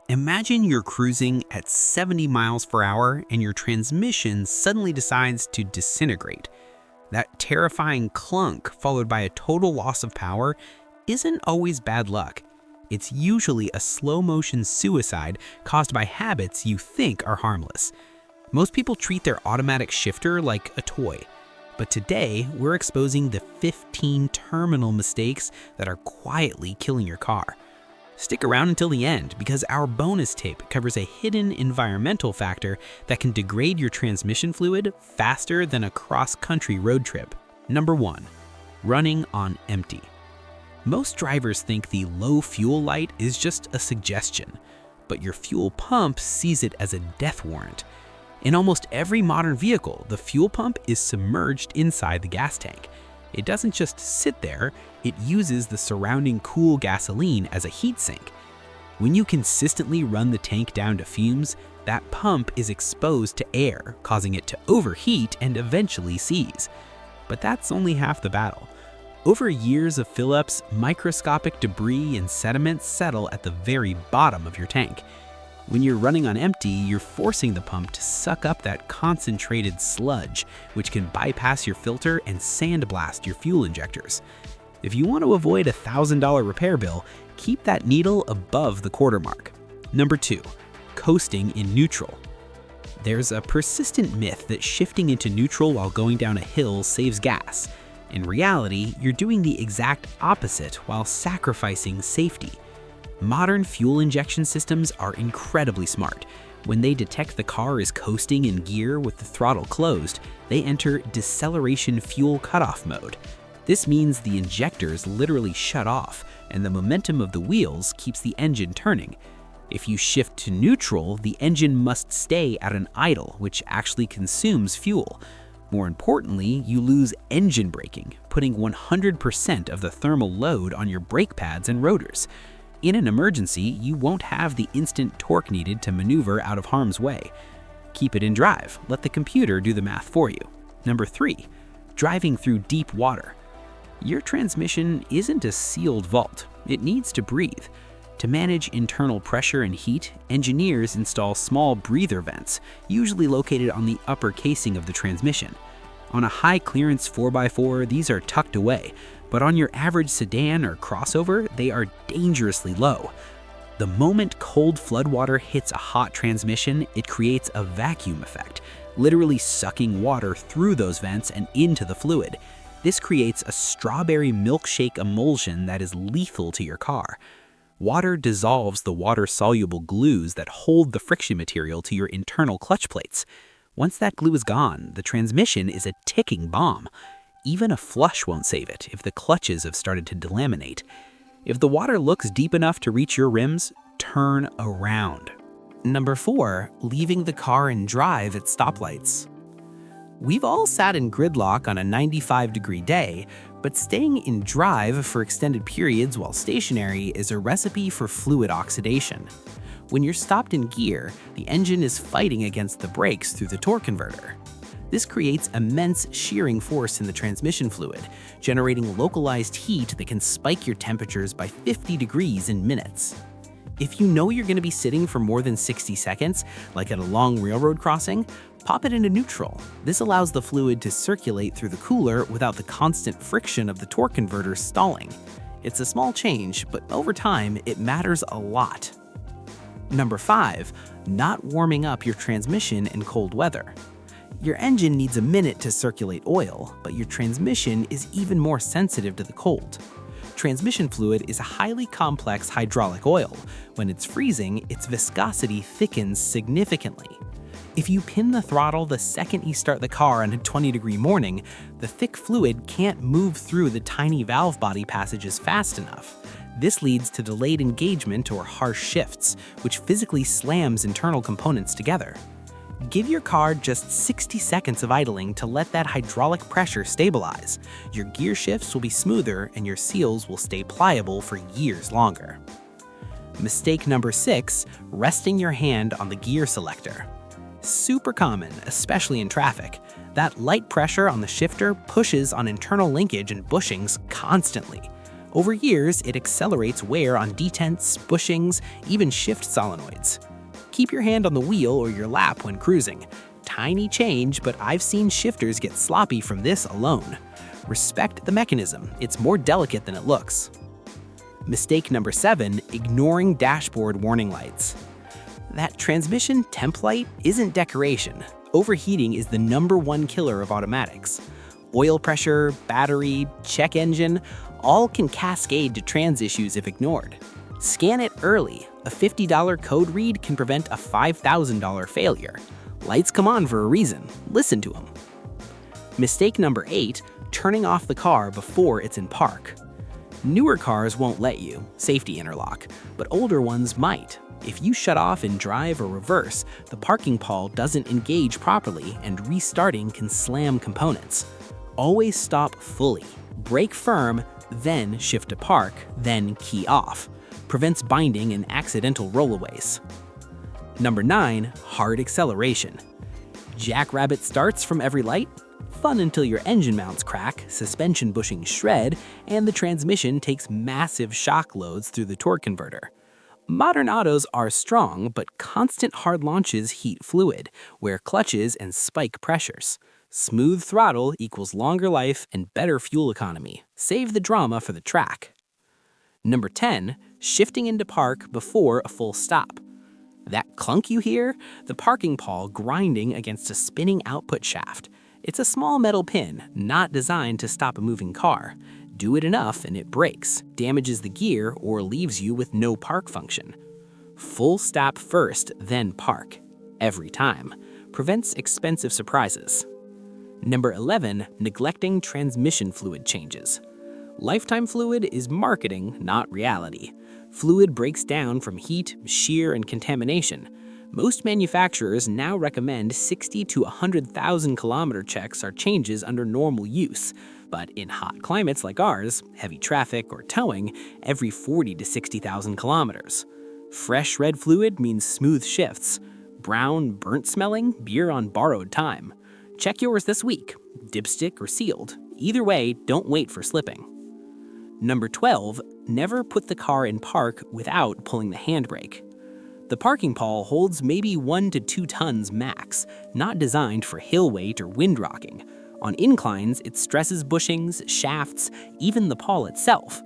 Imagine you're cruising at 70 miles per hour and your transmission suddenly decides to disintegrate. That terrifying clunk, followed by a total loss of power, isn't always bad luck. It's usually a slow-motion suicide caused by habits you think are harmless. Most people treat their automatic shifter like a toy. But today, we're exposing the 15 terminal mistakes that are quietly killing your car. Stick around until the end because our bonus tape covers a hidden environmental factor that can degrade your transmission fluid faster than a cross-country road trip. Number 1. Running on empty. Most drivers think the low fuel light is just a suggestion, but your fuel pump sees it as a death warrant. In almost every modern vehicle, the fuel pump is submerged inside the gas tank. It doesn't just sit there, it uses the surrounding cool gasoline as a heat sink. When you consistently run the tank down to fumes, that pump is exposed to air, causing it to overheat and eventually seize. But that's only half the battle. Over years of fill-ups, microscopic debris and sediments settle at the very bottom of your tank. When you're running on empty, you're forcing the pump to suck up that concentrated sludge, which can bypass your filter and sandblast your fuel injectors. If you want to avoid a $1,000 repair bill, keep that needle above the quarter mark. Number 2, coasting in neutral. There's a persistent myth that shifting into neutral while going down a hill saves gas. In reality, you're doing the exact opposite while sacrificing safety. Modern fuel injection systems are incredibly smart. When they detect the car is coasting in gear with the throttle closed, they enter deceleration fuel cutoff mode. This means the injectors literally shut off, and the momentum of the wheels keeps the engine turning. If you shift to neutral, the engine must stay at an idle, which actually consumes fuel. More importantly, you lose engine braking, putting 100% of the thermal load on your brake pads and rotors. In an emergency, you won't have the instant torque needed to maneuver out of harm's way. Keep it in drive. Let the computer do the math for you. Number 3, driving through deep water. Your transmission isn't a sealed vault. It needs to breathe. To manage internal pressure and heat, engineers install small breather vents, usually located on the upper casing of the transmission. On a high-clearance 4x4, these are tucked away, but on your average sedan or crossover, they are dangerously low. The moment cold floodwater hits a hot transmission, it creates a vacuum effect, literally sucking water through those vents and into the fluid. This creates a strawberry milkshake emulsion that is lethal to your car. Water dissolves the water-soluble glues that hold the friction material to your internal clutch plates. Once that glue is gone, the transmission is a ticking bomb. Even a flush won't save it if the clutches have started to delaminate. If the water looks deep enough to reach your rims, turn around. Number 4, leaving the car in drive at stoplights. We've all sat in gridlock on a 95-degree day, but staying in drive for extended periods while stationary is a recipe for fluid oxidation. When you're stopped in gear, the engine is fighting against the brakes through the torque converter. This creates immense shearing force in the transmission fluid, generating localized heat that can spike your temperatures by 50 degrees in minutes. If you know you're going to be sitting for more than 60 seconds, like at a long railroad crossing, pop it into neutral. This allows the fluid to circulate through the cooler without the constant friction of the torque converter stalling. It's a small change, but over time, it matters a lot. Number 5, not warming up your transmission in cold weather. Your engine needs a minute to circulate oil, but your transmission is even more sensitive to the cold. Transmission fluid is a highly complex hydraulic oil. When it's freezing, its viscosity thickens significantly. If you pin the throttle the second you start the car on a 20-degree morning, the thick fluid can't move through the tiny valve body passages fast enough. This leads to delayed engagement or harsh shifts, which physically slams internal components together. Give your car just 60 seconds of idling to let that hydraulic pressure stabilize. Your gear shifts will be smoother and your seals will stay pliable for years longer. Mistake number 6, resting your hand on the gear selector. Super common, especially in traffic. That light pressure on the shifter pushes on internal linkage and bushings constantly. Over years, it accelerates wear on detents, bushings, even shift solenoids. Keep your hand on the wheel or your lap when cruising. Tiny change, but I've seen shifters get sloppy from this alone. Respect the mechanism, it's more delicate than it looks. Mistake number 7, ignoring dashboard warning lights. That transmission temp light isn't decoration. Overheating is the #1 killer of automatics. Oil pressure, battery, check engine, all can cascade to trans issues if ignored. Scan it early. A $50 code read can prevent a $5,000 failure. Lights come on for a reason. Listen to them. Mistake number 8, turning off the car before it's in park. Newer cars won't let you, safety interlock, but older ones might. If you shut off in drive or reverse, the parking pawl doesn't engage properly and restarting can slam components. Always stop fully. Brake firm, then shift to park, then key off. Prevents binding and accidental rollaways. Number 9, hard acceleration. Jackrabbit starts from every light? Fun until your engine mounts crack, suspension bushings shred, and the transmission takes massive shock loads through the torque converter. Modern autos are strong, but constant hard launches heat fluid, wear clutches, and spike pressures. Smooth throttle equals longer life and better fuel economy. Save the drama for the track. Number 10, shifting into park before a full stop. That clunk you hear? The parking pawl grinding against a spinning output shaft. It's a small metal pin, not designed to stop a moving car. Do it enough and it breaks, damages the gear, or leaves you with no park function. Full stop first, then park. Every time. Prevents expensive surprises. Number 11, neglecting transmission fluid changes. Lifetime fluid is marketing, not reality. Fluid breaks down from heat, shear, and contamination. Most manufacturers now recommend 60 to 100,000 kilometer checks are changes under normal use. But in hot climates like ours, heavy traffic, or towing, every 40 to 60,000 kilometers. Fresh red fluid means smooth shifts. Brown, burnt smelling, you're on borrowed time. Check yours this week, dipstick or sealed. Either way, don't wait for slipping. Number 12, never put the car in park without pulling the handbrake. The parking pawl holds maybe 1 to 2 tons max, not designed for hill weight or wind rocking. On inclines, it stresses bushings, shafts, even the pawl itself.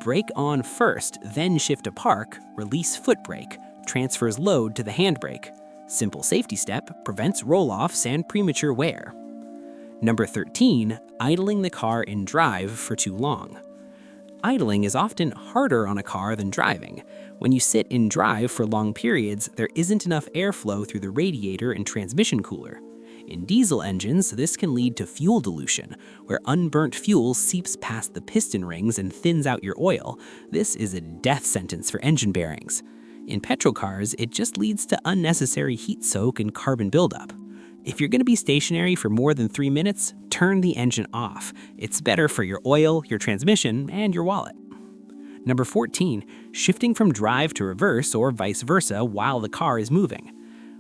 Brake on first, then shift to park, release foot brake, transfers load to the handbrake. Simple safety step, prevents roll-offs and premature wear. Number 13, idling the car in drive for too long. Idling is often harder on a car than driving. When you sit in drive for long periods, there isn't enough airflow through the radiator and transmission cooler. In diesel engines, this can lead to fuel dilution, where unburnt fuel seeps past the piston rings and thins out your oil. This is a death sentence for engine bearings. In petrol cars, it just leads to unnecessary heat soak and carbon buildup. If you're going to be stationary for more than 3 minutes, turn the engine off. It's better for your oil, your transmission, and your wallet. Number 14, shifting from drive to reverse or vice versa while the car is moving.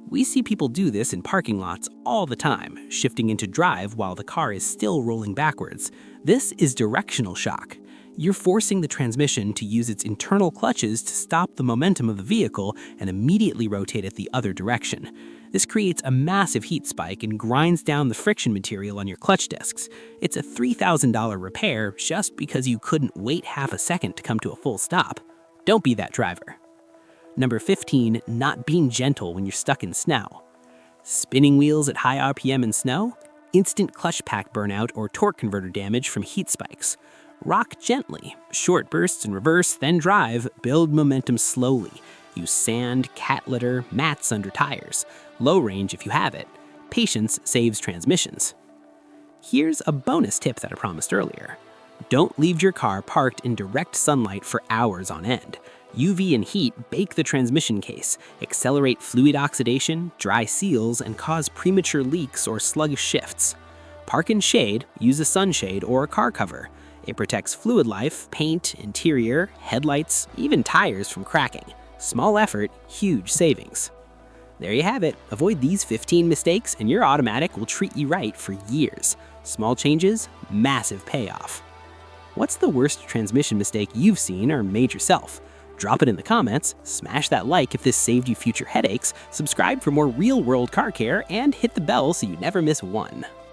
We see people do this in parking lots all the time, shifting into drive while the car is still rolling backwards. This is directional shock. You're forcing the transmission to use its internal clutches to stop the momentum of the vehicle and immediately rotate it the other direction. This creates a massive heat spike and grinds down the friction material on your clutch discs. It's a $3,000 repair just because you couldn't wait half a second to come to a full stop. Don't be that driver. Number 15, not being gentle when you're stuck in snow. Spinning wheels at high RPM in snow? Instant clutch pack burnout or torque converter damage from heat spikes. Rock gently. Short bursts in reverse, then drive. Build momentum slowly. Use sand, cat litter, mats under tires. Low range if you have it. Patience saves transmissions. Here's a bonus tip that I promised earlier. Don't leave your car parked in direct sunlight for hours on end. UV and heat bake the transmission case, accelerate fluid oxidation, dry seals, and cause premature leaks or sluggish shifts. Park in shade, use a sunshade or a car cover. It protects fluid life, paint, interior, headlights, even tires from cracking. Small effort, huge savings. There you have it. Avoid these 15 mistakes and your automatic will treat you right for years. Small changes, massive payoff. What's the worst transmission mistake you've seen or made yourself? Drop it in the comments, smash that like if this saved you future headaches, subscribe for more real-world car care, and hit the bell so you never miss one.